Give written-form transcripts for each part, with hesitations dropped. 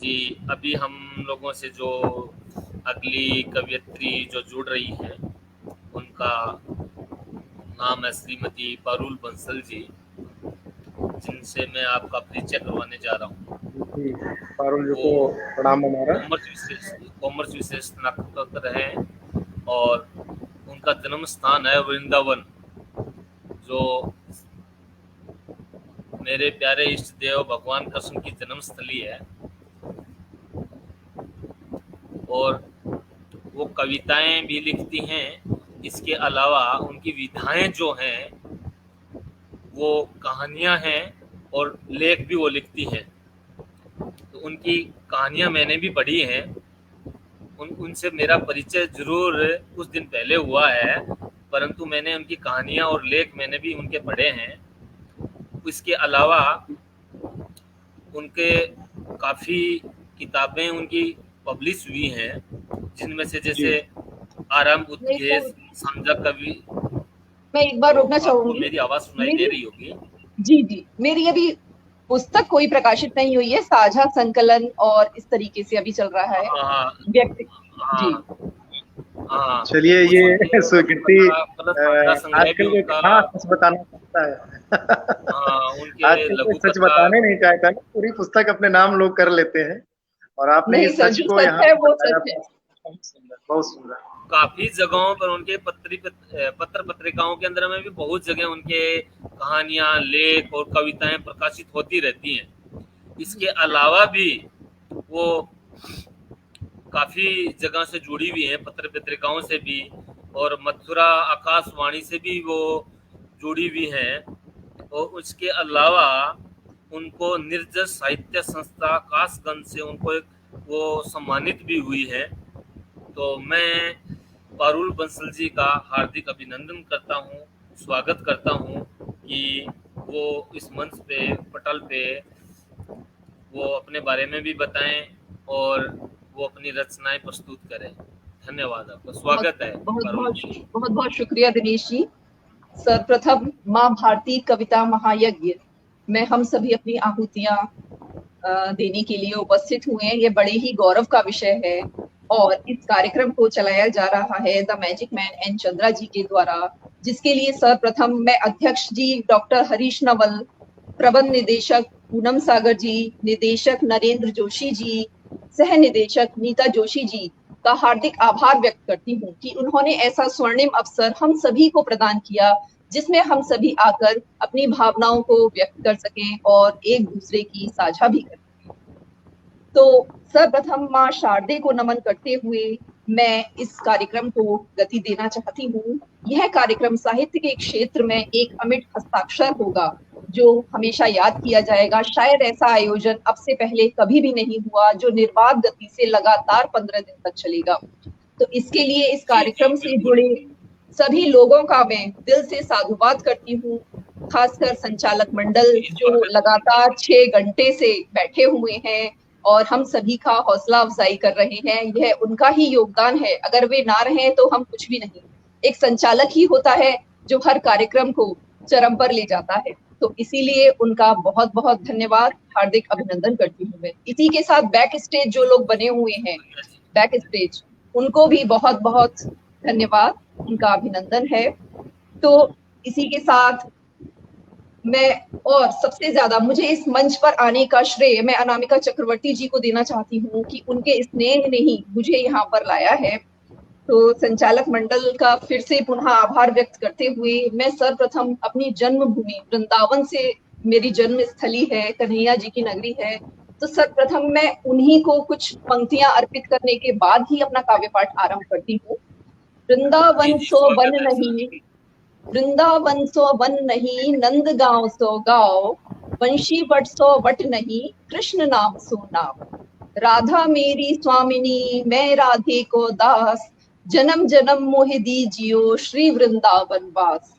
जी, अभी हम लोगों से जो अगली कवयित्री जो जुड़ रही है, उनका नाम है श्रीमती पारुल बंसल जी, जिनसे मैं आपका परिचय करवाने जा रहा हूँ। जी, पारुल जी वो को प्रणाम हमारा। कॉमर्स विशेष स्नातकोत्तर हैं और उनका जन्म स्थान है वृंदावन, जो मेरे प्यारे इष्ट देव भगवान कृष्ण की जन्म स्थली है। और वो कविताएं भी लिखती हैं, इसके अलावा उनकी विधाएं जो हैं वो कहानियां हैं और लेख भी वो लिखती हैं। तो उनकी कहानियां मैंने भी पढ़ी हैं। उनसे मेरा परिचय जरूर कुछ दिन पहले हुआ है, परंतु मैंने उनकी कहानियां और लेख मैंने भी उनके पढ़े हैं। इसके अलावा उनके काफ़ी किताबें उनकी पब्लिश हुई हैं, जिनमें से जी, जैसे आरंभ मैं एक बार उद्देश्य समझा कवि। मैं एक बार तो रोकना आपको चाहूंगी। मेरी आवाज़ सुनाई दे मेरी रही होगी। जी जी, मेरी अभी पुस्तक कोई प्रकाशित नहीं हुई है, साझा संकलन और इस तरीके से अभी चल रहा है। हाँ व्यक्ति जी, हाँ हाँ। चलिए कुछ ये उनके स्वीकृति कला साझा संग्रह भी आजकल के उनका। कहाँ सच बताना चाहता है। हाँ, उनके आजकल कोई लघु सच कथा। बताने नहीं चाहता ना, पूरी पुस्तक अपने नाम लोग कर लेते हैं और आपने जी, इस जी, सच जी। को जी, यहाँ जी। पे बताया। बहुत सुंदर, बहुत सुंदर। काफी जगहों पर उनके पत्र पत्रिकाओं के अंदर में भी बहुत जगह उनके कहानियां, लेख और कविताएं प्रकाशित होती रहती हैं। इसके अलावा भी वो काफी जगह से जुड़ी हुई हैं, पत्र पत्रिकाओं से भी, और मथुरा आकाशवाणी से भी वो जुड़ी हुई हैं। और उसके अलावा उनको निर्जस साहित्य संस्था कासगंज से उनको एक वो सम्मानित भी हुई है। तो मैं पारुल बंसल जी का हार्दिक अभिनंदन करता हूँ, स्वागत करता हूँ कि वो इस मंच पे, पटल पे वो अपने बारे में भी बताएं और वो अपनी रचनाएं प्रस्तुत करें। धन्यवाद, आपका बहुत स्वागत है बहुत पारुल बहुत जी। बहुत बहुत शुक्रिया दिनेश जी। सर्वप्रथम माँ भारती कविता महायज्ञ में हम सभी अपनी आहुतियां देने के लिए उपस्थित हुए हैं। ये बड़े ही गौरव का विषय है और इस कार्यक्रम को चलाया जा रहा है the magic man N Chandra ji के द्वारा, जिसके लिए सर्वप्रथम मैं अध्यक्ष जी डॉक्टर हरीश नवल, प्रबंध निदेशक पूनम सागर जी, निदेशक नरेंद्र जोशी जी, सह निदेशक नीता जोशी जी का हार्दिक आभार व्यक्त करती हूँ कि उन्होंने ऐसा स्वर्णिम अवसर हम सभी को प्रदान किया, जिसमें हम सभी आकर अपनी भावनाओं को व्यक्त कर सकें और एक दूसरे की साझा भी कर सकें। तो सर्वप्रथम माँ शारदे को नमन करते हुए मैं इस कार्यक्रम को गति देना चाहती हूँ। यह कार्यक्रम साहित्य के क्षेत्र में एक अमिट हस्ताक्षर होगा, जो हमेशा याद किया जाएगा। शायद ऐसा आयोजन अब से पहले कभी भी नहीं हुआ, जो निर्बाध गति से लगातार 15 दिन तक चलेगा। तो इसके लिए इस जी जी, कार्यक्रम से बिल्कुल। जुड़े सभी लोगों का मैं दिल से साधुवाद करती हूँ। खासकर संचालक मंडल जी, जो स्वागत है। लगातार 6 घंटे से बैठे हुए हैं और हम सभी का हौसला अफजाई कर रहे हैं। यह उनका ही योगदान है, अगर वे ना रहें तो हम कुछ भी नहीं। एक संचालक ही होता है जो हर कार्यक्रम को चरम पर ले जाता है। तो इसीलिए उनका बहुत बहुत धन्यवाद, हार्दिक अभिनंदन करती हूँ मैं। इसी के साथ बैक स्टेज जो लोग बने हुए हैं, बढ़िया जी। बैक स्टेज, उनको भी बहुत बहुत धन्यवाद, उनका अभिनंदन है। तो इसी के साथ मैं, और सबसे ज्यादा मुझे इस मंच पर आने का श्रेय मैं अनामिका चक्रवर्ती जी को देना चाहती हूँ कि उनके स्नेह ने ही मुझे यहाँ पर लाया है। तो संचालक मंडल का फिर से पुनः आभार व्यक्त करते हुए मैं सर्वप्रथम अपनी जन्मभूमि वृंदावन से, मेरी जन्म स्थली है, कन्हैया जी की नगरी है, तो सर्वप्रथम मैं उन्हीं को कुछ पंक्तियां अर्पित करने के बाद ही अपना काव्य पाठ आरंभ करती हूँ। जी वृंदावन जी, सो वन स्वागत है सर। नहीं, वृंदावन सो वन नहीं, नंद गांव सो गाँव, वंशी वट सो वट नहीं, कृष्ण नाम सो नाम। राधा मेरी स्वामिनी, मैं राधे को दास, जन्म जन्म मोहि दीजियो श्री वृंदावन वास।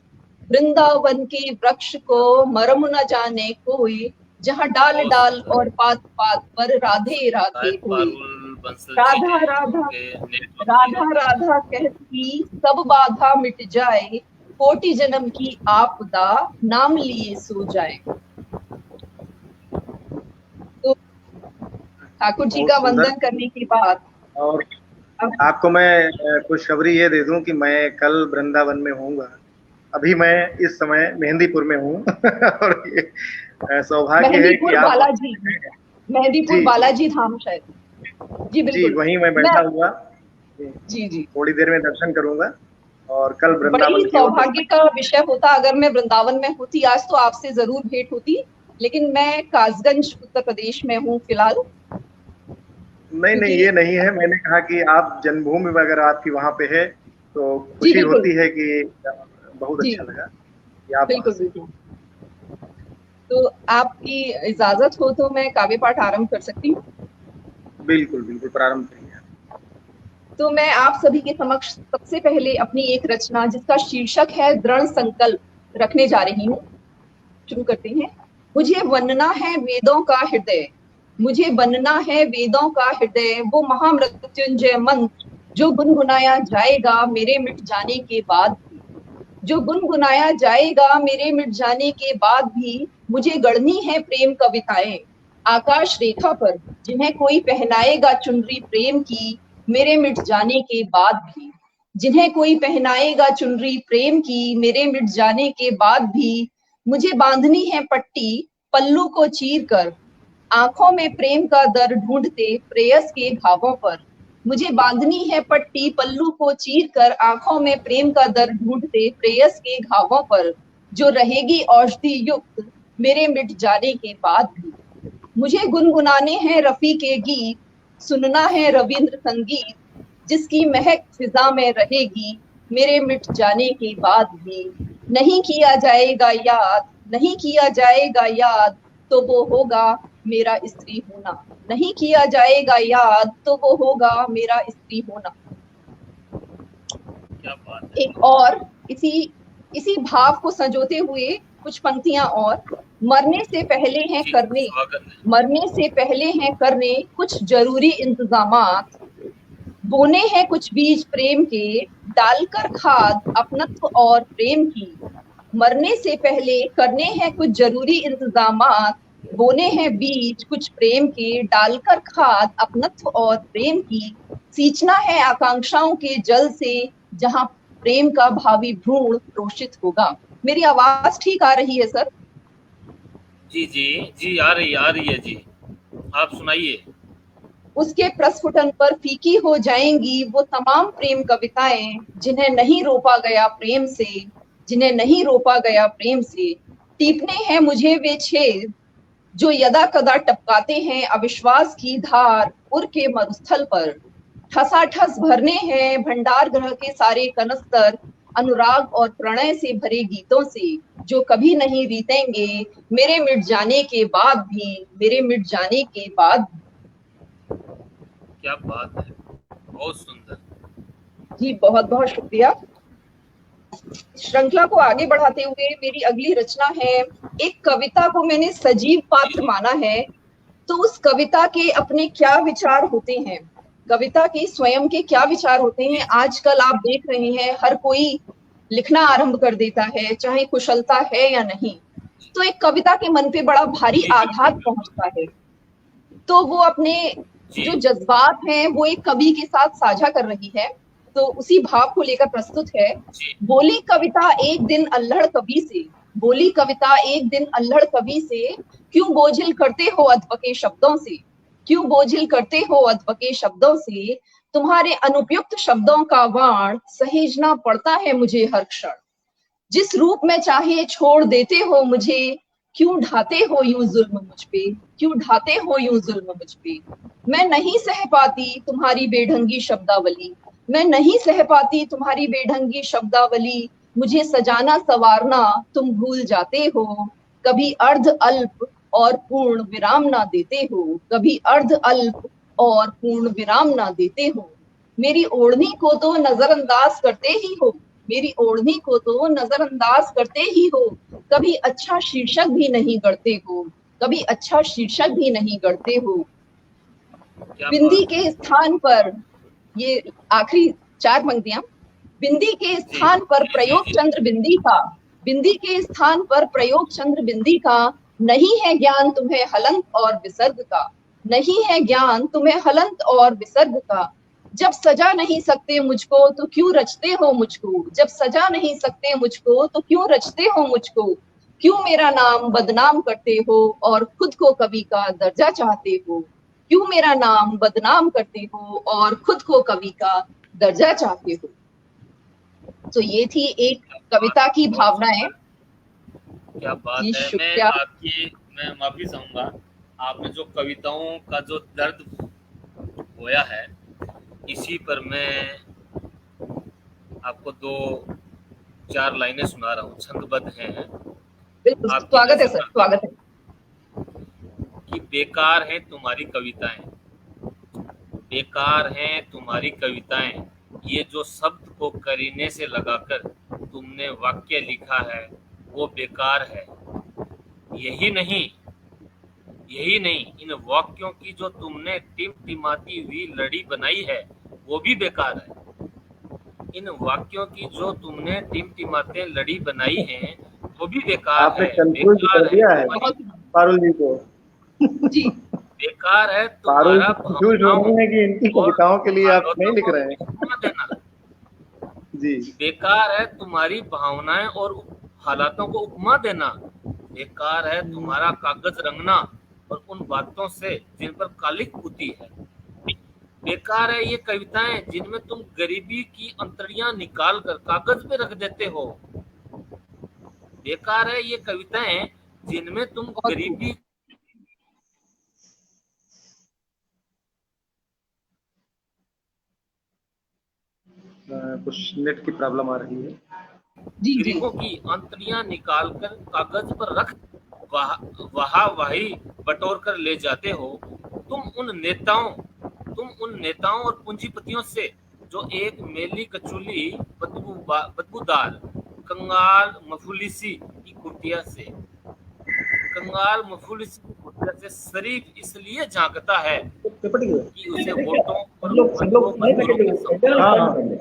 वृंदावन के वृक्ष को मरम न जाने कोई, जहाँ डाल बहुत डाल और सुंदर। पात पात पर राधे राधे शायद हुए। पारुल बंसल जी राधा हैं, राधा, उनके नेटवर्क राधा में। राधा कहती सब बाधा मिट जाए, कोटि जन्म की आपदा नाम लिए सो जाए। तो ठाकुर जी बहुत का सुंदर। वंदन करने के बाद और अब आपको मैं खुशखबरी ये दे दूं कि मैं कल वृंदावन में होऊंगा। अभी मैं इस समय मेहंदीपुर में हूँ और ये सौभाग्य है कि मेहंदीपुर आप बालाजी, मेहंदीपुर जी जी बालाजी धाम शायद। जी जी, बिल्कुल। वहीं मैं मैं बैठा हुआ जी जी, थोड़ी देर में दर्शन करूंगा और कल बड़ी ही वृंदावन की ओर सौभाग्य का विषय होता अगर मैं वृंदावन में होती आज तो आपसे जरूर भेंट होती, लेकिन मैं कासगंज उत्तर प्रदेश में हूँ फिलहाल। नहीं नहीं, क्योंकि ये नहीं है। मैंने कहा कि आप जन्मभूमि अगर आपकी वहां पे है तो जी खुशी बिल्कुल, होती है कि बहुत जी अच्छा लगा कि आप वहां बिल्कुल से। बिल्कुल। तो आपकी इजाजत हो तो मैं काव्य पाठ आरंभ कर सकती हूँ। बिल्कुल बिल्कुल, प्रारंभ करिए। तो मैं आप सभी के समक्ष सबसे पहले अपनी एक रचना जिसका शीर्षक है दृढ़ संकल्प रखने जा रही हूँ। शुरू करते हैं। मुझे बनना है वेदों का हृदय, मुझे बनना है वेदों का हृदय, वो महामृत्युंजय मंत्र जो गुनगुनाया जाएगा मेरे मिट जाने के बाद भी, जो गुनगुनाया जाएगा मेरे मिट जाने के बाद भी। मुझे गढ़नी है प्रेम कविताएं आकाश रेखा पर, जिन्हें कोई पहनाएगा चुनरी प्रेम की मेरे मिट जाने के बाद भी, जिन्हें कोई पहनाएगा चुनरी प्रेम की मेरे मिट जाने के बाद भी। मुझे बांधनी है पट्टी पल्लू को चीर कर, आंखों में प्रेम का दर ढूंढते प्रेयस के घावों पर। मुझे बांधनी है पट्टी पल्लू को चीर कर, आंखों में प्रेम का दर ढूंढते प्रेयस के घावों पर, जो रहेगी औषधि युक्त मेरे मिट जाने के बाद भी। मुझे गुनगुनाने हैं रफी के गीत, सुनना है रविंद्र संगीत, जिसकी महक फिजा में रहेगी मेरे मिट जाने के बाद भी। नहीं किया जाएगा याद, नहीं किया जाएगा याद, तो वो होगा मेरा स्त्री होना, नहीं किया जाएगा याद तो वो होगा मेरा स्त्री होना। क्या बात है। एक और इसी भाव को संजोते हुए कुछ पंक्तियां और। मरने से पहले हैं जी, करने, स्वागत है। मरने से पहले हैं करने कुछ जरूरी इंतजामात, बोने हैं कुछ बीज प्रेम के डालकर खाद अपनत्व और प्रेम की। मरने से पहले करने हैं कुछ जरूरी इंतजामात, बोने हैं बीज कुछ प्रेम के डालकर खाद अपनत्व और प्रेम की। सींचना है आकांक्षाओं के जल से जहां प्रेम का भावी भ्रूण पोषित होगा। मेरी आवाज ठीक आ रही है सर? जी जी जी, आ रही है जी, आप सुनाइए। उसके प्रस्फुटन पर फीकी हो जाएंगी वो तमाम प्रेम कविताएं जिन्हें नहीं रोपा गया प्रेम से, जिन्हें नहीं रोपा गया प्रेम से। टीपने हैं मुझे वे छेद जो यदा कदा टपकाते हैं अविश्वास की धार उर के मरुस्थल पर। ठसाठस भरने हैं भंडार ग्रह के सारे कनस्तर अनुराग और प्रणय से भरे गीतों से, जो कभी नहीं रीतेंगे मेरे मिट जाने के बाद भी, मेरे मिट जाने के बाद भी। क्या बात है, बहुत सुंदर। जी बहुत बहुत शुक्रिया। श्रृंखला को आगे बढ़ाते हुए मेरी अगली रचना है। एक कविता को मैंने सजीव पात्र माना है, तो उस कविता के अपने क्या विचार होते हैं, कविता के स्वयं के क्या विचार होते हैं। आजकल आप देख रहे हैं हर कोई लिखना आरंभ कर देता है, चाहे कुशलता है या नहीं, तो एक कविता के मन पे बड़ा भारी आघात पहुंचता है। तो वो अपने जो जज्बात हैं वो एक कवि के साथ साझा कर रही है, तो उसी भाव को लेकर प्रस्तुत है। बोली कविता एक दिन अल्हड़ कवि से, बोली कविता एक दिन अल्हड़ कवि से, क्यों बोझिल करते हो अध्व के शब्दों से, क्यों बोझिल करते हो अध्व के शब्दों से। तुम्हारे अनुपयुक्त शब्दों का वाण सहेजना पड़ता है मुझे हर क्षण, जिस रूप में चाहे छोड़ देते हो मुझे, क्यों ढाते हो यूं जुल्म मुझ पे, क्यों ढाते हो यूं जुल्म मुझ पे। मैं नहीं सह पाती तुम्हारी बेढंगी शब्दावली, मैं नहीं सह पाती तुम्हारी बेढंगी शब्दावली। मुझे सजाना संवारना तुम भूल जाते हो, कभी अर्ध अल्प और पूर्ण विराम ना देते हो, कभी अर्ध अल्प और पूर्ण विराम ना देते हो। मेरी ओढ़नी को तो नजरअंदाज करते ही हो, मेरी ओढ़नी को तो नजरअंदाज करते ही हो, कभी अच्छा शीर्षक भी नहीं गढ़ते हो, कभी अच्छा शीर्षक भी नहीं गढ़ते हो। बिंदी के स्थान पर, ये आखिरी 4 पंक्तियां। बिंदी के स्थान पर प्रयोग चंद्र बिंदी का, बिंदी के स्थान पर प्रयोग चंद्र बिंदी का, नहीं है ज्ञान तुम्हें हलंक और विसर्ग का, नहीं है ज्ञान तुम्हें हलंत और विसर्ग का। जब सजा नहीं सकते मुझको तो क्यों रचते हो मुझको, जब सजा नहीं सकते मुझको तो क्यों रचते हो मुझको। क्यों मेरा नाम बदनाम करते हो और खुद को कवि का दर्जा चाहते हो। क्यों मेरा नाम बदनाम करते हो और खुद को कवि का दर्जा चाहते हो। तो ये थी एक कविता की भावनाएं। क्या बात जी है। शुक्रिया। मैं माफी चाहूंगा, आपने जो कविताओं का जो दर्द होया है, इसी पर मैं आपको 2-4 लाइनें सुना रहा हूँ, छंदबद्ध हैं। बिल्कुल, आपकी स्वागत है नज़र सर, स्वागत है। कि बेकार हैं तुम्हारी कविताएं, बेकार हैं तुम्हारी कविताएं, ये जो शब्द को करीने से लगाकर तुमने वाक्य लिखा है वो बेकार है। यही नहीं, इन वाक्यों की जो तुमने टिमटिमाती हुई लड़ी बनाई है वो भी बेकार है। इन वाक्यों की जो तुमने टिमटिमाते लड़ी बनाई है वो भी बेकार आपने है। कंफ्यूज बेकार कर दिया है बहुत पारुल जी को। जी, बेकार है पारुल तुम्हारा जी कंफ्यूज हो रहे हैं कि इनकी और कविताओं के लिए आप नहीं लिख हालातों रहे को हैं। उपमा देना। जी, बेकार है तुम्हारी भावनाएं और हालातों को उपमा देना। बेकार है तुम्हारा कागज रंगना और उन बातों से जिन पर कालिक पुती है। बेकार है ये कविताएं जिनमें तुम गरीबी की अंतड़ियां निकाल कर कागज पे रख देते हो। बेकार है ये कविताएं जिनमें तुम बहुत गरीबी कुछ नेट की प्रॉब्लम आ रही है। जी जी गरीबों की अंतड़ियां निकालकर कागज पर रख वहा वही बटोर कर ले जाते हो। तुम उन नेताओं और पूंजीपतियों से जो एक मेली कचूली बदबूदार कंगाल मफुलिसी की कुटिया से शरीफ इसलिए झांकता है कि उसे वोटों और बंधुओं मजदूरों के सम्मान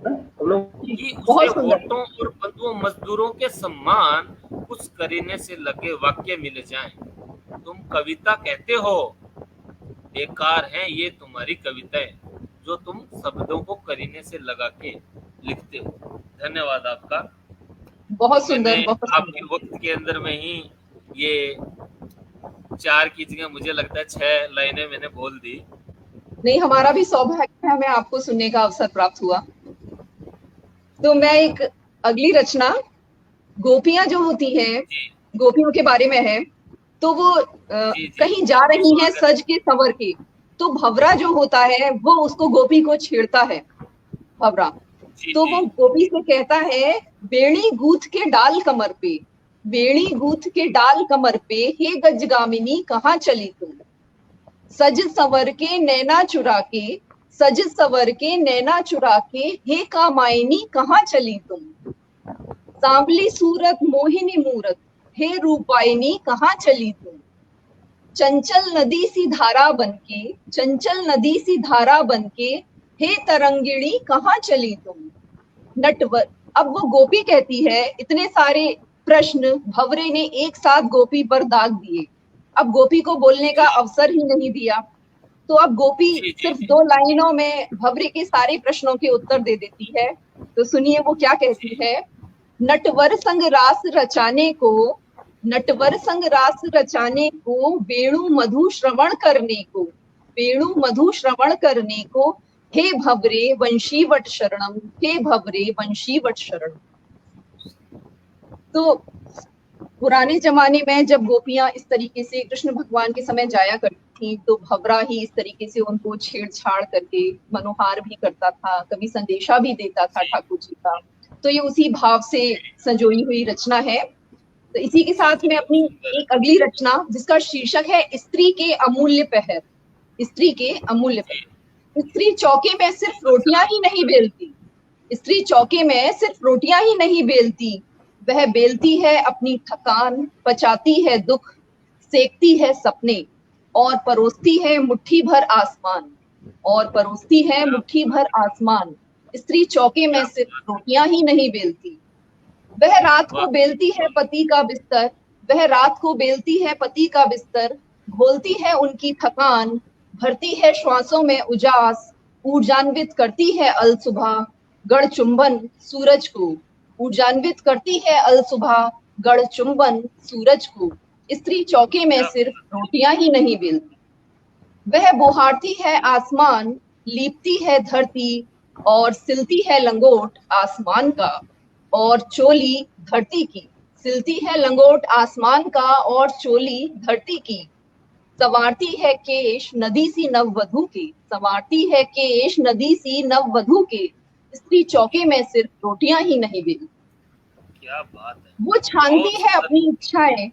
कि उसे बहुत सुंदर। वोटों और बंधुओं मजदूरों के सम्मान कुछ करीने से लगे वाक्य मिल जाएं। तुम कविता कहते हो, बेकार हैं ये तुम्हारी कविताएं जो तुम शब्दों को करीने से लगा के लिखते हो। धन्यवाद आपका। बहुत सुंदर, मैंने बहुत आपके सुंदर। वक्त के अंदर में ही ये 4 की जगह मुझे लगता है 6 लाइनें मैंने बोल दी। नहीं, हमारा भी सौभाग्य है, हमें आपको सुनने का अवसर प्राप्त हुआ। तो मैं एक अगली रचना, गोपियां जो होती हैं, गोपियों के बारे में है। तो वो जी, कहीं जा रही हैं सज के संवर के, तो भंवरा जो होता है वो उसको गोपी को छेड़ता है, भंवरा। तो वो गोपी से कहता है, बेड़ी गूंथ के डाल कमर पे, बेड़ी गूंथ के डाल कमर पे, हे गजगामिनी कहाँ चली तुम। सज संवर के नैना चुरा के, सज संवर के नैना चुरा के, हे कामायनी कहाँ चली तुम। सांवली सूरत मोहिनी मूरत, हे रूपायनी कहाँ चली तुम। चंचल नदी सी धारा बनके, चंचल नदी सी धारा बनके, हे तरंगिणी कहाँ चली तुम। नटवर, अब वो गोपी कहती है, इतने सारे प्रश्न भंवरे ने एक साथ गोपी पर दाग दिए। अब गोपी को बोलने का अवसर ही नहीं दिया। तो अब गोपी सिर्फ 2 लाइनों में भंवरे के सारे प्रश्नों के उत्तर दे देती है। तो सुनिए वो क्या कहती है। नटवर संग रास रचाने को, नटवर संग रास रचाने को, वेणु मधु श्रवण करने को, वेणु मधु श्रवण करने को, हे भंवरे वंशीवट शरणम, हे भंवरे वंशीवट शरणम। तो पुराने जमाने में जब गोपियां इस तरीके से कृष्ण भगवान के समय जाया करती थी, तो भंवरा ही इस तरीके से उनको छेड़छाड़ करके मनोहार भी करता था, कभी संदेशा भी देता था ठाकुर जी का। तो ये उसी भाव से संजोई हुई रचना है। तो इसी के साथ में अपनी एक अगली रचना, जिसका शीर्षक है स्त्री के अमूल्य पहर, स्त्री के अमूल्य पहर। स्त्री चौके में सिर्फ रोटियां ही नहीं बेलती, स्त्री चौके में सिर्फ रोटियां ही नहीं बेलती, वह बेलती है अपनी थकान, पचाती है दुख, सेकती है सपने, और परोसती है मुट्ठी भर आसमान, और परोसती है मुट्ठी भर आसमान। स्त्री चौके में सिर्फ रोटियां ही नहीं बेलती, वह रात को बेलती है पति का बिस्तर, वह रात को बेलती है पति का बिस्तर, घोलती है उनकी थकान, भरती है श्वासों में उजास, ऊर्जान्वित करती है अल सुबह गढ़ चुंबन सूरज को, ऊर्जान्वित करती है अल सुबह गढ़ चुंबन सूरज को। स्त्री चौके में सिर्फ रोटियां ही नहीं बेलती, वह बुहारती है आसमान, लीपती है धरती और सिलती है लंगोट आसमान का और चोली धरती की, सिलती है लंगोट आसमान का और चोली धरती की। संवारती है केश नदी सी नववधू के, संवारती है केश नदी सी नववधू के। स्त्री चौके में सिर्फ रोटियां ही नहीं बेलती। क्या बात है। वो छानती है अपनी इच्छाएं,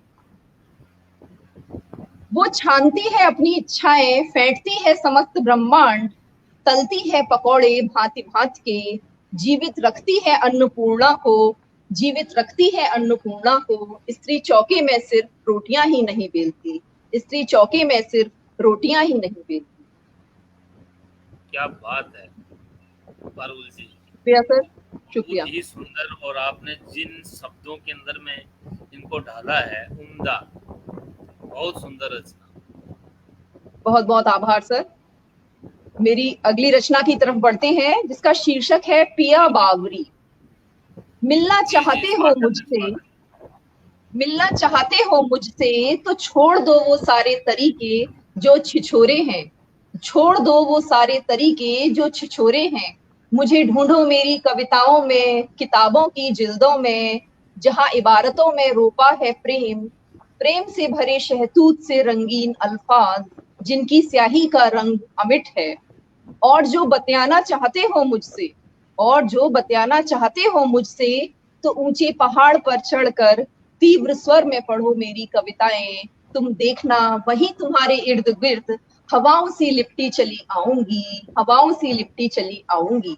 वो छानती है अपनी इच्छाएं, फेंटती है समस्त ब्रह्मांड, तलती है पकौड़े भांति भांति के, जीवित रखती है अन्नपूर्णा को, जीवित रखती है अन्नपूर्णा को। स्त्री चौके में सिर्फ रोटियां ही नहीं बेलती, स्त्री चौके में सिर्फ रोटियां ही नहीं बेलती। क्या बात है पारुल जी, शुक्रिया सर, शुक्रिया। बहुत ही सुंदर। और आपने जिन शब्दों के अंदर में इनको ढाला है, उम्दा, बहुत सुंदर रचना। बहुत बहुत आभार सर। मेरी अगली रचना की तरफ बढ़ते हैं, जिसका शीर्षक है पिया बावरी। मिलना चाहते हो मुझसे, मिलना चाहते हो मुझसे तो छोड़ दो वो सारे तरीके जो छिछोरे हैं, छोड़ दो वो सारे तरीके जो छिछोरे हैं। मुझे ढूंढो मेरी कविताओं में, किताबों की जिल्दों में, जहां इबारतों में रोपा है प्रेम, प्रेम से भरे शहतूत से रंगीन अल्फाज जिनकी स्याही का रंग अमिट है। और जो बतियाना चाहते हो मुझसे, और जो बतियाना चाहते हो मुझसे तो ऊंचे पहाड़ पर चढ़कर तीव्र स्वर में पढ़ो मेरी कविताएं। तुम देखना वहीं तुम्हारे इर्द गिर्द हवाओं से लिपटी चली आऊंगी, हवाओं से लिपटी चली आऊंगी।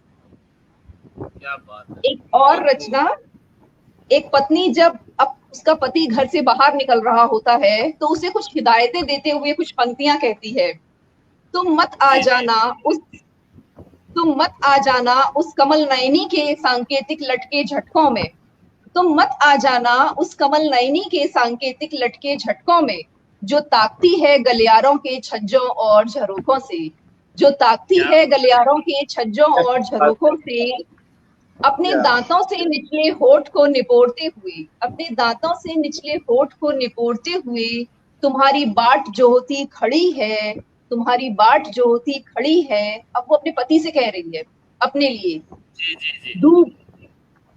क्या बात है। एक और रचना, एक पत्नी जब अब उसका पति घर से बाहर निकल रहा होता है तो उसे कुछ हिदायतें देते हुए कुछ पंक्तियां कहती है। तुम मत आ जाना उस, तुम मत आ जाना उस कमल नयनी के सांकेतिक लटके झटकों में, तुम मत आ जाना उस कमल नयनी के सांकेतिक लटके झटकों में, जो ताकती है गलियारों के छज्जों और झरोखों से, जो ताकती है गलियारों के छज्जों और झरोखों से। अपने दांतों से निचले होठ को निपोड़ते हुए, अपने दांतों से निचले होठ को निपोड़ते हुए, तुम्हारी बाट जो होती खड़ी है, तुम्हारी बाट जो होती खड़ी है। अब वो अपने पति से कह रही है अपने लिए। जी जी जी। धूप,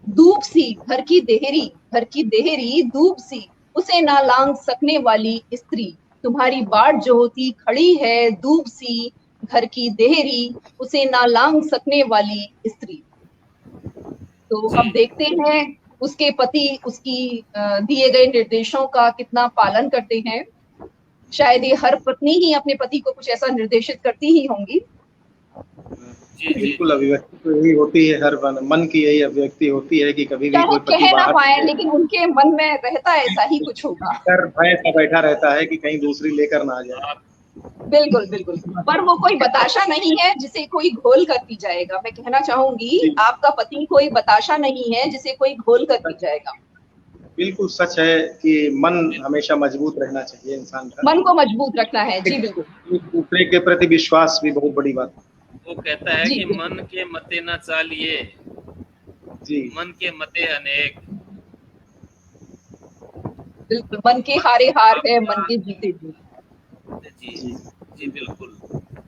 धूप सी घर की देहरी, घर की देहरी धूप सी उसे ना लांग सकने वाली स्त्री, तुम्हारी बाट जो होती खड़ी है, धूप सी घर की देहरी उसे ना लांग सकने वाली स्त्री। तो हम देखते हैं उसके पति उसकी दिए गए निर्देशों का कितना पालन करते हैं। शायद ये हर पत्नी ही अपने पति को कुछ ऐसा निर्देशित करती ही होंगी। बिल्कुल, अभिव्यक्ति तो यही होती है, हर मन की यही अभिव्यक्ति होती है कि कभी भी कोई पति कह ना पाए, लेकिन उनके मन में रहता ऐसा ही कुछ होगा। भय सा बैठा रहता है कि कहीं दूसरी लेकर ना आ जाए। बिल्कुल बिल्कुल, पर वो कोई बताशा नहीं है जिसे कोई घोल कर पी जाएगा। मैं कहना चाहूंगी आपका पति कोई बताशा नहीं है जिसे कोई घोल कर पी जाएगा। बिल्कुल सच है कि मन हमेशा मजबूत रहना चाहिए इंसान का, मन को मजबूत रखना है। जी बिल्कुल। दूसरे के प्रति विश्वास भी बहुत बड़ी बात है। वो कहता है कि मन के मते न चालिए, जी, मन के मते अनेक। बिल्कुल, मन के हारे हार है, मन के जीते जीत। जी जी बिल्कुल।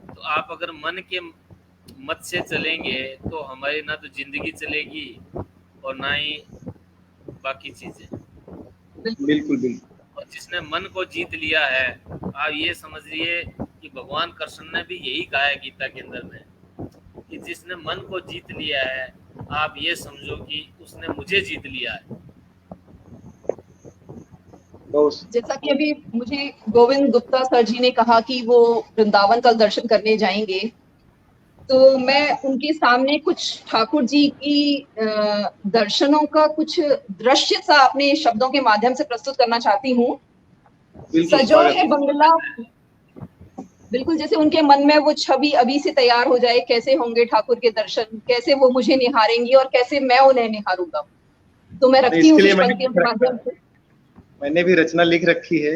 तो आप अगर मन के मत से चलेंगे तो हमारी ना तो जिंदगी चलेगी और ना ही बाकी चीजें। बिल्कुल बिल्कुल। और जिसने मन को जीत लिया है, आप ये समझिए कि भगवान कृष्ण ने भी यही कहा है गीता के अंदर में कि जिसने मन को जीत लिया है, आप ये समझो कि उसने मुझे जीत लिया है। जैसा कि अभी मुझे गोविंद गुप्ता सर जी ने कहा कि वो वृंदावन का दर्शन करने जाएंगे, तो मैं उनके सामने कुछ ठाकुर जी की दर्शनों का कुछ दृश्य सा अपने शब्दों के माध्यम से प्रस्तुत करना चाहती हूँ। सजो है बंगला, बिल्कुल जैसे उनके मन में वो छवि अभी से तैयार हो जाए, कैसे होंगे ठाकुर के दर्शन, कैसे वो मुझे निहारेंगे और कैसे मैं उन्हें निहारूंगा। तो मैं रखती हूँ कुछ पंक्तियों के माध्यम से। मैंने भी रचना लिख रखी है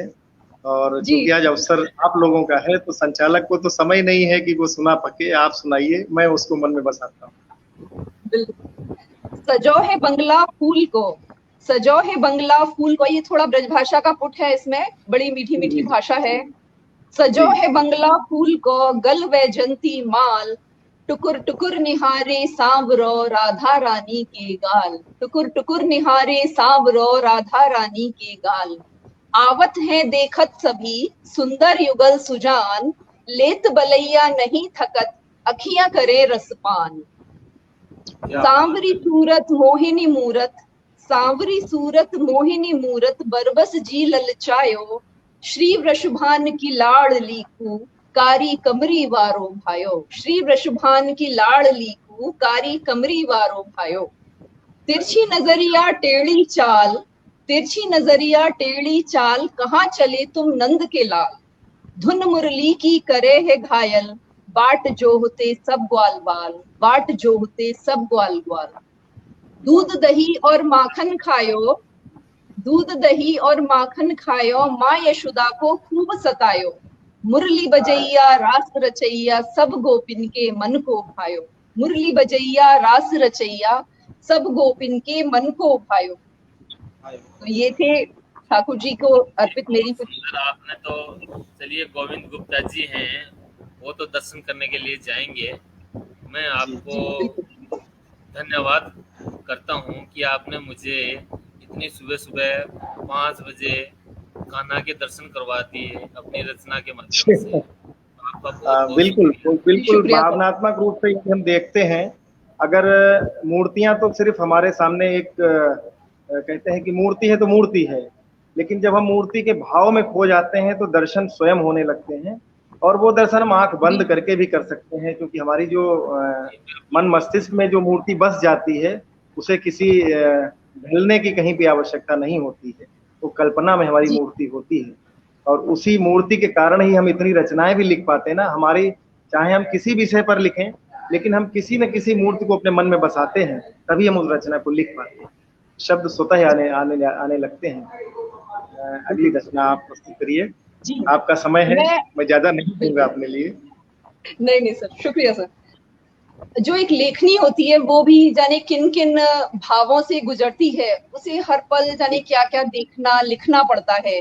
और जी चूंकि आज अवसर आप लोगों का है तो संचालक को तो समय नहीं है कि वो सुना पके, आप सुनाइए, मैं उसको मन में बसाता हूँ। बिल्कुल। सजो है बंगला फूल को, सजो है बंगला फूल को, ये थोड़ा ब्रजभाषा का पुट है, इसमें बड़ी मीठी जी मीठी जी भाषा है। सजो जी। है बंगला फूल को गल वैजंती माल, टुकुर टुकुर निहारे सांवरो राधा रानी के गाल, टुकुर टुकुर निहारे सांवरो राधा रानी के गाल। आवत है देखत सभी सुंदर युगल सुजान, लेत बलैया नहीं थकत अखियां करे रसपान। क्या बात सांवरी है। सूरत मोहिनी मूरत, सांवरी सूरत मोहिनी मूरत बरबस जी ललचायो, श्री वृषभान की लाड़ लीकू कारी कमरी वारो भायो, श्री वृषभान की लाड़ लीकू कारी कमरी वारो भायो। तिरछी नजरिया टेढ़ी चाल, तिरछी नजरिया टेढ़ी चाल, कहाँ चले तुम नंद के लाल, धुन मुरली की करे है घायल, बाट जो होते सब ग्वाल बाल, बाट जो होते सब ग्वाल ग्वाल। दूध दही और माखन खायो, दूध दही और माखन खायो, माँ यशोदा को खूब सतायो, मुरली बजैया रास रचैया सब गोपिन के मन को भायो, मुरली बजैया रास रचैया सब गोपिन के मन को भायो। तो ये थे ठाकुर जी को अर्पित मेरी बहुत कुछ। सुंदर आपने तो। चलिए, गोविंद गुप्ता जी हैं, वो तो दर्शन करने के लिए जाएंगे। मैं जी आपको जी बिल्कुल। धन्यवाद करता हूँ कि आपने मुझे इतनी सुबह सुबह 5 बजे कान्हा के दर्शन करवा दिए अपनी रचना के माध्यम से। आपका बहुत बहुत बिल्कुल शुक्रिया। जी बिल्कुल, शुक्रिया सर। भावनात्मक रूप से यदि हम देखते हैं, अगर मूर्तियां तो सिर्फ हमारे सामने एक कहते हैं कि मूर्ति है तो मूर्ति है, लेकिन जब हम मूर्ति के भाव में खो जाते हैं तो दर्शन स्वयं होने लगते हैं, और वो दर्शन हम आंख बंद जी करके भी कर सकते हैं, क्योंकि हमारी जो जी, बिल्कुल। मन मस्तिष्क में जो मूर्ति बस जाती है, उसे किसी ढलने की कहीं भी आवश्यकता नहीं होती है, तो कल्पना में हमारी जी मूर्ति होती है, और उसी मूर्ति के कारण ही हम इतनी रचनाएं भी लिख पाते हैं ना। हमारी, चाहे हम किसी विषय पर लिखें, लेकिन हम किसी न किसी मूर्ति को अपने मन में बसाते हैं, तभी हम उस रचना को लिख पाते हैं, शब्द स्वतः ही आने लगते हैं। अगली रचना आप प्रस्तुत करिए, जी। आपका समय है, मैं मैं ज्यादा नहीं दूंगा बिल्कुल, अपने लिए। नहीं नहीं सर, शुक्रिया सर। जो एक लेखनी होती है वो भी जाने किन किन भावों से गुजरती है, उसे हर पल जाने क्या क्या देखना लिखना पड़ता है।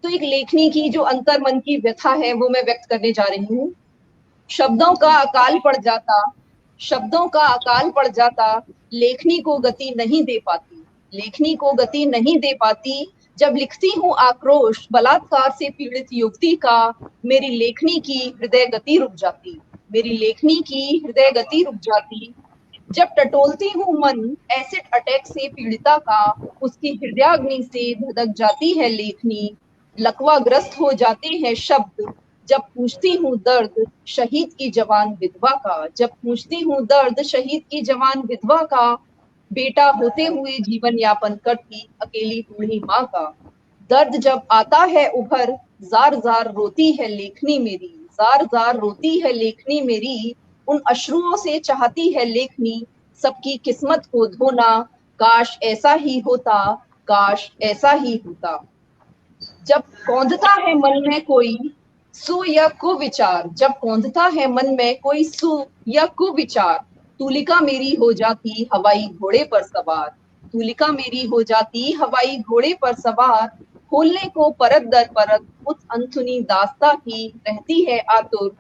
तो एक लेखनी की जो अंतर मन की व्यथा है वो मैं व्यक्त करने जा रही हूँ। शब्दों का अकाल पड़ जाता, शब्दों का अकाल पड़ जाता, लेखनी को गति नहीं दे पाती, लेखनी को गति नहीं दे पाती। जब लिखती हूँ आक्रोश बलात्कार से पीड़ित युवती का, मेरी लेखनी की हृदय गति रुक जाती, मेरी लेखनी की हृदय गति रुक जाती। जब टटोलती हूँ मन एसिड अटैक से पीड़िता का, उसकी हृदयाग्नि से धधक जाती है लेखनी, लकवाग्रस्त हो जाते हैं शब्द। जब पूछती हूँ दर्द शहीद की जवान विधवा का, जब पूछती हूँ दर्द शहीद की जवान विधवा का, बेटा होते हुए जीवन यापन करती अकेली बूढ़ी माँ का। दर्द जब आता है उभर, जार जार रोती है लेखनी मेरी, जार जार रोती है लेखनी मेरी। उन अश्रुओं से चाहती है लेखनी सबकी किस्मत को धोना, काश ऐसा ही होता, काश ऐसा ही होता। जब कौंधता है मन में कोई सु या कुविचार, जब कौंधता है मन में कोई सु या कुविचार, तुलिका मेरी हो जाती हवाई घोड़े पर सवार, तुलिका मेरी हो जाती हवाई घोड़े पर सवार। खोलने को परत दर परत उस अंथुनी दास्ता की रहती है आतुर,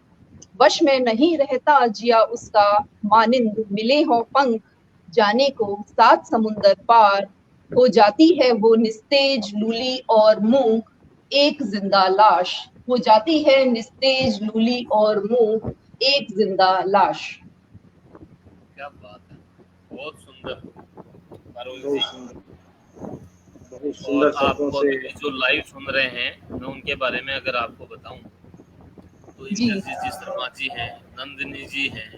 वश में नहीं रहता जिया उसका, मानिंद मिले हो पंख जाने को सात समुंदर पार। हो जाती है वो निस्तेज लूली और मूक एक जिंदा लाश, हो जाती है निस्तेज लूली और मूक एक जिंदा लाश। क्या बात है, बहुत सुंदर पारुल बहुत जी। सुंदर, बहुत और सुंदर शब्दों आपको से। अभी जो लाइव सुन रहे हैं, मैं उनके बारे में अगर आपको बताऊं तो जी इंद्रजीत जी शर्मा जी हैं, नंदिनी जी हैं,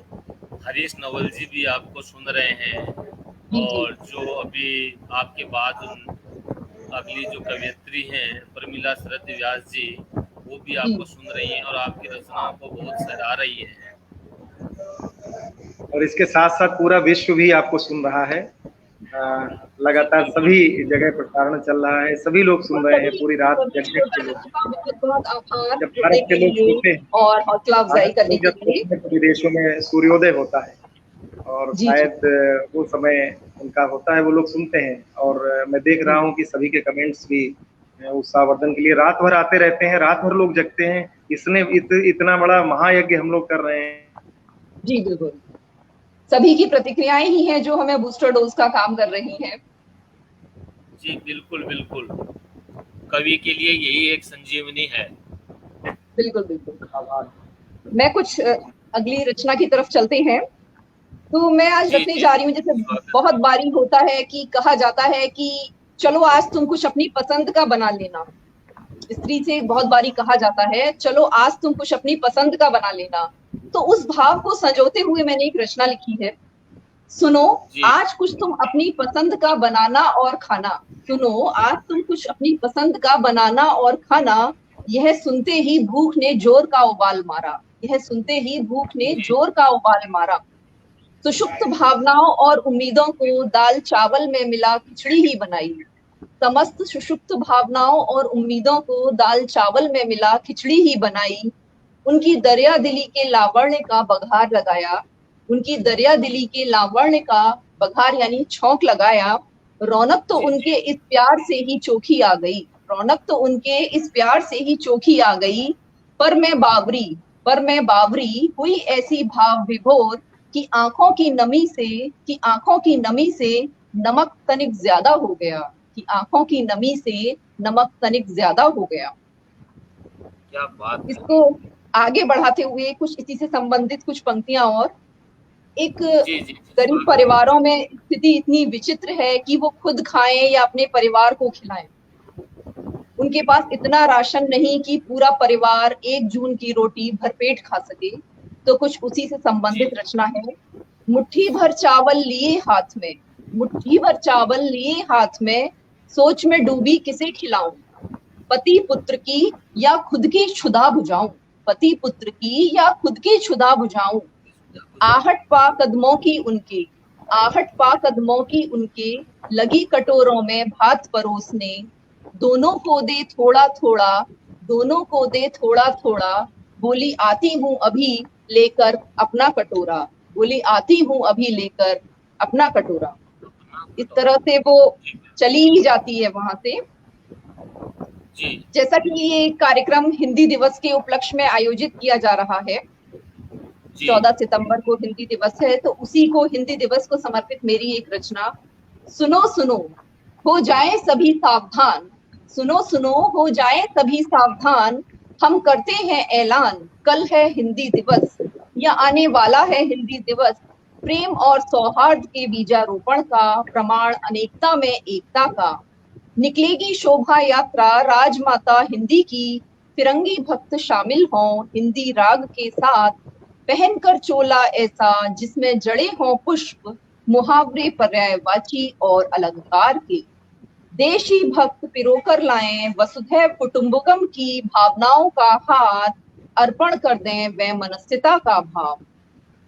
हरीश नवल जी भी आपको सुन रहे हैं, जी जी और जो अभी आपके बाद अगली जो कवयित्री हैं प्रमिला शरद व्यास जी, वो भी जी आपको सुन रही हैं और आपकी रचनाओं को बहुत सराह रही हैं। और इसके साथ साथ पूरा विश्व भी आपको सुन रहा है। लगातार सभी जगह प्रसारण चल रहा है, सभी लोग सुन रहे हैं, पूरी रात जगने के लोग। बहुत बहुत आभार जब जुड़ने भारत के के लोग लिए सोते हैं, और हौसला अफजाई भारत के करने लोग के जब लिए। सोते हैं तो विदेशों में सूर्योदय होता है और जी जी शायद वो समय उनका होता है, वो लोग सुनते हैं। और मैं देख रहा हूँ कि सभी के कमेंट्स भी उत्साहवर्धन के लिए रात भर आते रहते हैं, रात भर लोग जगते हैं। इतना बड़ा महायज्ञ हम लोग कर रहे हैं। जी बिल्कुल, सभी की प्रतिक्रियाएं ही हैं जो हमें बूस्टर डोज का काम कर रही हैं। जी बिल्कुल बिल्कुल, कवि के लिए यही एक संजीवनी है। बिल्कुल बिल्कुल। आभार। मैं कुछ अगली रचना की तरफ चलते हैं। तो मैं आज जी रखने जी जा जी, रही हूँ, जैसे स्वागत बहुत है। बारी होता है कि कहा जाता है कि चलो आज तुम कुछ अपनी पसंद का बना लेना। स्त्री से बहुत बारी कहा जाता है चलो आज तुम कुछ अपनी पसंद का बना लेना। तो उस भाव को संजोते हुए मैंने एक रचना लिखी है। सुनो जी आज कुछ तुम अपनी पसंद का बनाना और खाना। सुनो आज तुम कुछ अपनी पसंद का बनाना और खाना। यह सुनते ही भूख ने जोर का उबाल मारा। यह सुनते ही भूख ने जी जोर का उबाल मारा। सुषुप्त भावनाओं और उम्मीदों को दाल चावल में मिला खिचड़ी ही बनाई। समस्त सुषुप्त भावनाओं और उम्मीदों को दाल चावल में मिला खिचड़ी ही बनाई। उनकी दरिया दिली के लावण्य का बघार लगाया। उनकी दरिया दिली के लावण्य का बघार यानी छौंक लगाया। रौनक तो जी उनके जी इस प्यार से ही चोखी आ गई। रौनक तो उनके इस प्यार से ही चोखी आ गई। पर मैं बावरी हुई ऐसी भाव विभोर कि आंखों की नमी से नमक तनिक ज्यादा हो गया। कि आंखों की नमी से नमक तनिक ज्यादा हो गया। क्या बात है। इसको आगे बढ़ाते हुए कुछ इसी से संबंधित कुछ पंक्तियां और। एक जी जी जी, गरीब स्वागत है। परिवारों में स्थिति इतनी विचित्र है कि वो खुद खाएं या अपने परिवार को खिलाएं। उनके पास इतना राशन नहीं कि पूरा परिवार 1 जून की रोटी भरपेट खा सके। तो कुछ उसी से जी संबंधित रचना है। मुट्ठी भर चावल लिए हाथ में। मुट्ठी भर चावल लिए हाथ में। सोच में डूबी किसे खिलाऊं। पति पुत्र की या खुद की क्षुधा बुझाऊं। पति पुत्र की या खुद की क्षुधा बुझाऊं। आहट पा कदमों की उनके लगी कटोरों में भात परोसने। दोनों को दे थोड़ा थोड़ा। दोनों को दे थोड़ा थोड़ा। बोली आती हूँ अभी लेकर अपना कटोरा। बोली आती हूँ अभी लेकर अपना कटोरा। इस तरह से वो चली ही जाती है वहां से। जी जैसा कि ये कार्यक्रम हिंदी दिवस के उपलक्ष्य में आयोजित किया जा रहा है, जी 14 सितंबर को हिंदी दिवस है, तो उसी को हिंदी दिवस को समर्पित मेरी एक रचना। सुनो सुनो हो जाए सभी सावधान। सुनो सुनो हो जाए सभी सावधान। हम करते हैं ऐलान कल है हिंदी दिवस या आने वाला है हिंदी दिवस। प्रेम और सौहार्द के बीजारोपण का प्रमाण अनेकता में एकता का। निकलेगी शोभा यात्रा राजमाता हिंदी की। फिरंगी भक्त शामिल हों हिंदी राग के साथ। पहनकर चोला ऐसा जिसमें जड़े हों पुष्प। मुहावरे पर्यायवाची और अलंकार के। देशी भक्त पिरोकर लाएं वसुधैव कुटुंबकम की भावनाओं का हाथ। अर्पण कर दें वैमनस्यता का भाव।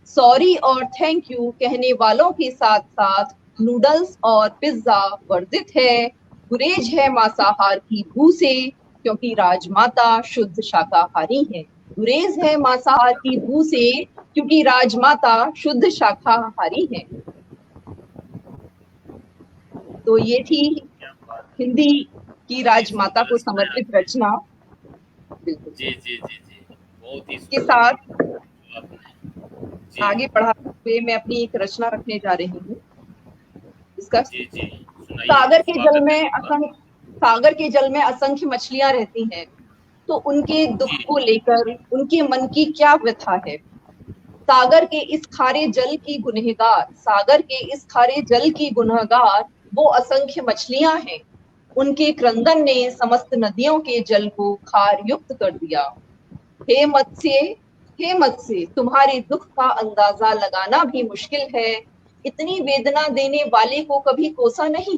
सॉरी और थैंक यू कहने वालों के साथ साथ नूडल्स और पिज्जा वर्जित है। गुरेज है मांसाहार की भू से क्योंकि राजमाता शुद्ध शाकाहारी है। गुरेज है मांसाहार की भू से क्योंकि राजमाता शुद्ध शाकाहारी है। तो ये थी क्या बात हिंदी की है। राजमाता सुंदर को रचना है समर्पित आपकी। रचना। बिल्कुल। जी जी जी जी, बहुत ही के सुंदर साथ आपने। जी आगे बढ़ाते हुए मैं अपनी एक रचना रखने जा रही हूँ। इसका जी जी, सुनाइए, सागर के जल स्वागत है में आपका। असंख्य सागर के जल में असंख्य मछलियां रहती हैं। तो उनके दुख जी को लेकर उनके मन की क्या व्यथा है। सागर के इस खारे जल की गुनहगार। सागर के इस खारे जल की गुनहगार वो असंख्य मछलियां हैं। उनके क्रंदन ने समस्त नदियों के जल को खार युक्त कर दिया। हे मत्स्य हे मत्स्य तुम्हारे दुख का अंदाजा लगाना भी मुश्किल है। इतनी वेदना देने वाले को कभी कोसा नहीं।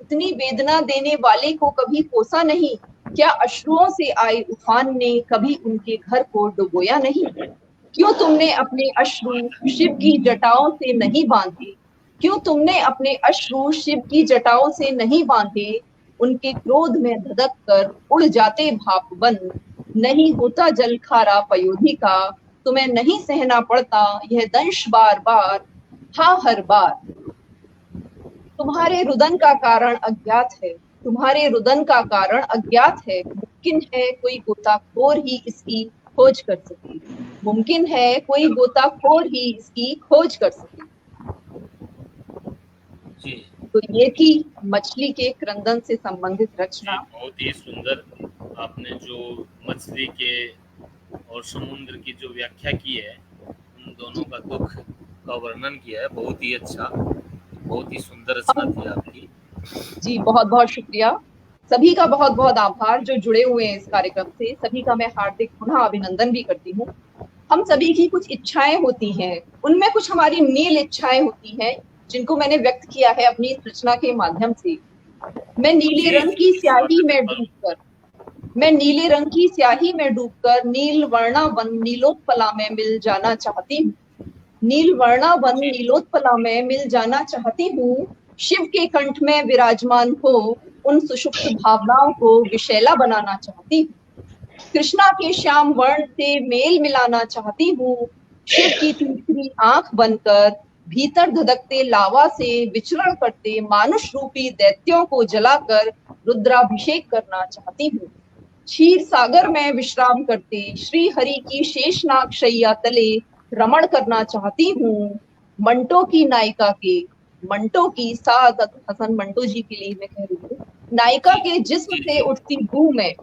इतनी वेदना देने वाले को कभी कोसा नहीं। क्या अश्रुओं से आए उफान ने कभी उनके घर को डुबोया नहीं। क्यों तुमने अपने अश्रु शिव की जटाओं से नहीं बांधे। क्यों तुमने अपने अश्रु शिव की जटाओं से नहीं बांधे, उनके क्रोध में धधक कर उड़ जाते भाप बन। नहीं होता जल खारा पयोधी का, तुम्हें नहीं सहना पड़ता यह दंश बार बार, हाँ हर बार। तुम्हारे रुदन का कारण अज्ञात है, तुम्हारे रुदन का कारण अज्ञात है। मुमकिन है कोई गोताखोर ही इसकी खोज कर सके, मुमकिन है कोई गोताखोर ही इसकी खोज कर सके। जी तो ये थी मछली के क्रंदन से संबंधित जी, रचना। बहुत ही सुंदर आपने जो मछली के और समुद्र की जो व्याख्या की है, उन दोनों का दुख का वर्णन किया है, बहुत ही अच्छा, बहुत ही सुंदर रचना थी आपकी। जी बहुत बहुत शुक्रिया, सभी का बहुत बहुत आभार जो जुड़े हुए हैं इस कार्यक्रम से। सभी का मैं हार्दिक पुनः अभिनंदन भी करती हूँ। हम सभी की कुछ इच्छाएं होती हैं, उनमें कुछ हमारी नील इच्छाएं होती हैं जिनको मैंने व्यक्त किया है अपनी इस रचना के माध्यम से। मैं नीले जी रंग जी, की बिल्कुल स्याही आपने में डूबकर, मैं नीले रंग की स्याही में डूबकर नील वर्णा वन नीलोत्पला में मिल जाना चाहती हूँ, नील वर्णा वन जी नीलोत्पला में मिल जाना चाहती हूँ। शिव के कंठ में विराजमान हो उन सुषुप्त भावनाओं को विषैला बनाना चाहती हूँ। कृष्णा के श्याम वर्ण से मेल मिलाना चाहती हूँ। शिव की तीसरी आंख बनकर भीतर धधकते लावा से विचरण करते मानुष रूपी दैत्यों को जलाकर रुद्राभिषेक करना चाहती हूँ। क्षीर सागर में विश्राम करते श्री हरि की शेषनाग शैया तले रमण करना चाहती हूँ। मंटो की नायिका के, मंटो की सादत हसन मंटो जी के लिए मैं कह रही हूँ, नायिका के जिस्म जी से जी, उठती बू में,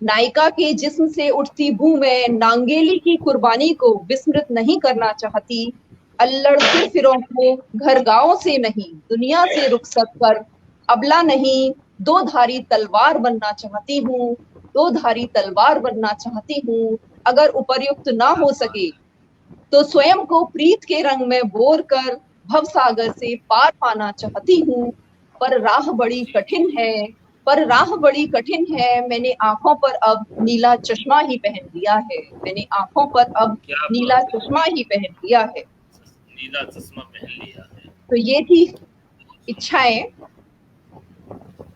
नायिका के जिस्म से उठती बू में नांगेली की कुर्बानी को विस्मृत नहीं करना चाहती। अल्लड़ फिरों को घर गांव से नहीं दुनिया से रुखसत कर अबला नहीं दो धारी तलवार बनना चाहती हूँ, दो धारी तलवार बनना चाहती हूँ। अगर उपर्युक्त ना हो सके तो स्वयं को प्रीत के रंग में बोर कर भव सागर से पार पाना चाहती हूँ। पर राह बड़ी कठिन है, पर राह बड़ी कठिन है। मैंने आंखों पर अब नीला चश्मा ही पहन लिया है, मैंने आंखों पर अब क्या नीला बात है, चश्मा ही पहन लिया है। नीला चश्मा पहन लिया है। तो ये थी इच्छाएं।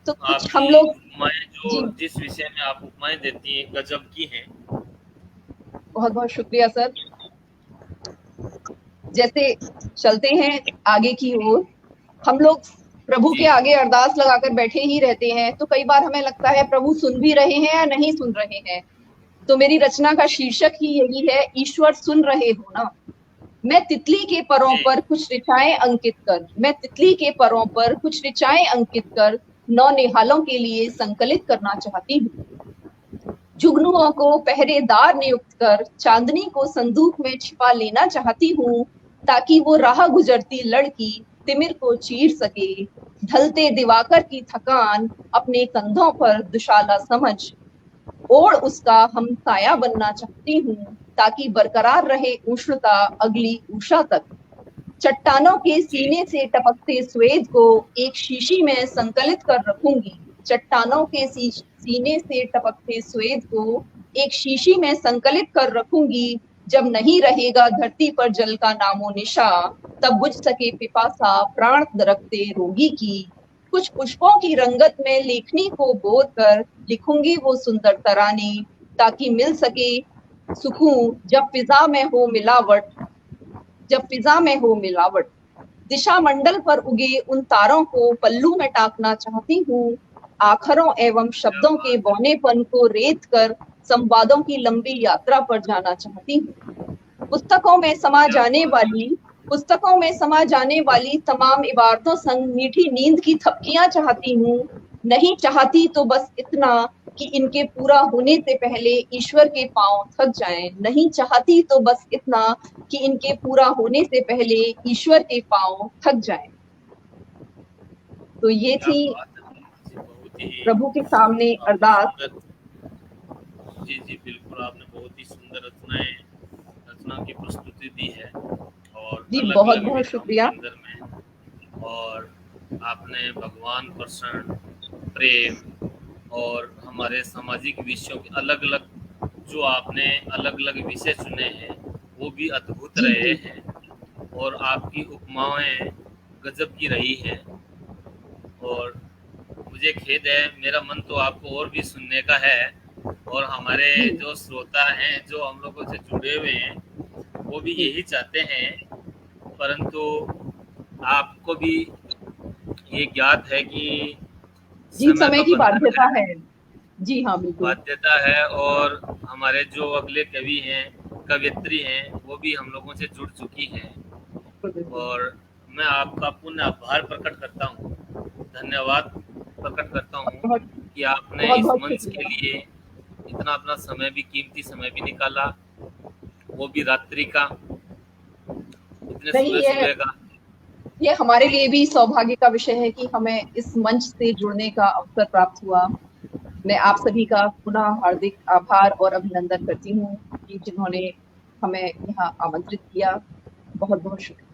तो कुछ हम आपकी लोग, उपमाएं जो जी जिस विषय में आप उपमाएं देती हैं गजब की हैं। बहुत बहुत शुक्रिया सर। जैसे चलते हैं आगे की ओर, हम लोग प्रभु के जी आगे अरदास लगाकर बैठे ही रहते हैं, तो कई बार हमें लगता है प्रभु सुन भी रहे हैं या नहीं सुन रहे हैं। तो मेरी रचना का शीर्षक ही यही है, ईश्वर सुन रहे हो ना। मैं तितली के परों जी पर कुछ ऋचाएं अंकित कर, मैं तितली के परों पर कुछ ऋचाएं अंकित कर नौनिहालों के लिए संकलित करना चाहती हूँ। जुगनुओं को पहरेदार नियुक्त कर चांदनी को संदूक में छिपा लेना चाहती हूँ, ताकि वो राह गुजरती लड़की तिमिर को चीर सके। ढलते दिवाकर की थकान अपने कंधों पर दुशाला समझ ओढ़ उसका हम साया बनना चाहती हूँ, ताकि बरकरार रहे उष्णता अगली उषा तक। चट्टानों के जी सीने से टपकते स्वेद को एक शीशी में संकलित कर रखूंगी, चट्टानों के सीने से टपकते स्वेद को एक शीशी में संकलित कर रखूंगी। जब नहीं रहेगा धरती पर जल का नामो निशा, तब बुझ सके पिपासा प्राण दरकते रोगी की। कुछ पुष्पों की रंगत में लेखनी को बोर कर लिखूंगी वो सुंदर तराने, ताकि मिल सके सुकून जब फिजा में हो मिलावट, जब फिजा में हो मिलावट। दिशा मंडल पर उगे उन तारों को पल्लू में टाकना चाहती हूँ। आखरों एवं शब्दों के बौनेपन को रेत कर संवादों की लंबी यात्रा पर जाना चाहती हूँ। पुस्तकों में समा क्या जाने बात है। वाली, पुस्तकों में समा जाने वाली तमाम इबारतों संग मीठी नींद की थपकियां चाहती हूँ। नहीं चाहती तो बस इतना कि इनके पूरा होने से पहले ईश्वर के पांव थक जाएं, नहीं चाहती तो बस इतना कि इनके पूरा होने से पहले ईश्वर के पांव थक जाएं। तो ये क्या थी बात है, जी, बहुत ही प्रभु के सामने आपने अरदास। सुंदर, जी जी बिल्कुल, आपने बहुत ही सुंदर रचना की प्रस्तुति दी है और जी अलग बहुत अलग बहुत विषयों के शुक्रिया। अंदर में। और आपने भगवान प्रसन्न, प्रेम और हमारे सामाजिक विषयों के अलग अलग जो आपने अलग अलग विषय चुने हैं वो भी अद्भुत जी रहे जी हैं। और आपकी उपमाएं गजब की रही है। और मुझे खेद है, मेरा मन तो आपको और भी सुनने का है, और हमारे जी जो श्रोता हैं जो हम लोगों से जुड़े हुए हैं वो भी जी यही चाहते हैं, परंतु आपको भी ये ज्ञात है कि जी, समय समय का की बंधन बाध्यता है, है। जी हाँ, बिल्कुल। बाध्यता है। और हमारे जो अगले कवि हैं, कवयित्री हैं, वो भी हम लोगों से जुड़ चुकी हैं। बिल्कुल, बिल्कुल। और मैं आपका पुनः आभार प्रकट करता हूँ, धन्यवाद प्रकट करता हूँ बहुत कि आपने बहुत इस बहुत मंच के शुक्रिया। लिए इतना अपना समय भी, कीमती समय भी निकाला, वो भी रात्रि का, इतने नहीं, सुबह सुबह का। ये हमारे लिए भी सौभाग्य का विषय है कि हमें इस मंच से जुड़ने का अवसर प्राप्त हुआ। मैं आप सभी का पुनः हार्दिक आभार और अभिनंदन करती हूँ कि जिन्होंने हमें यहाँ आमंत्रित किया। बहुत बहुत शुक्रिया।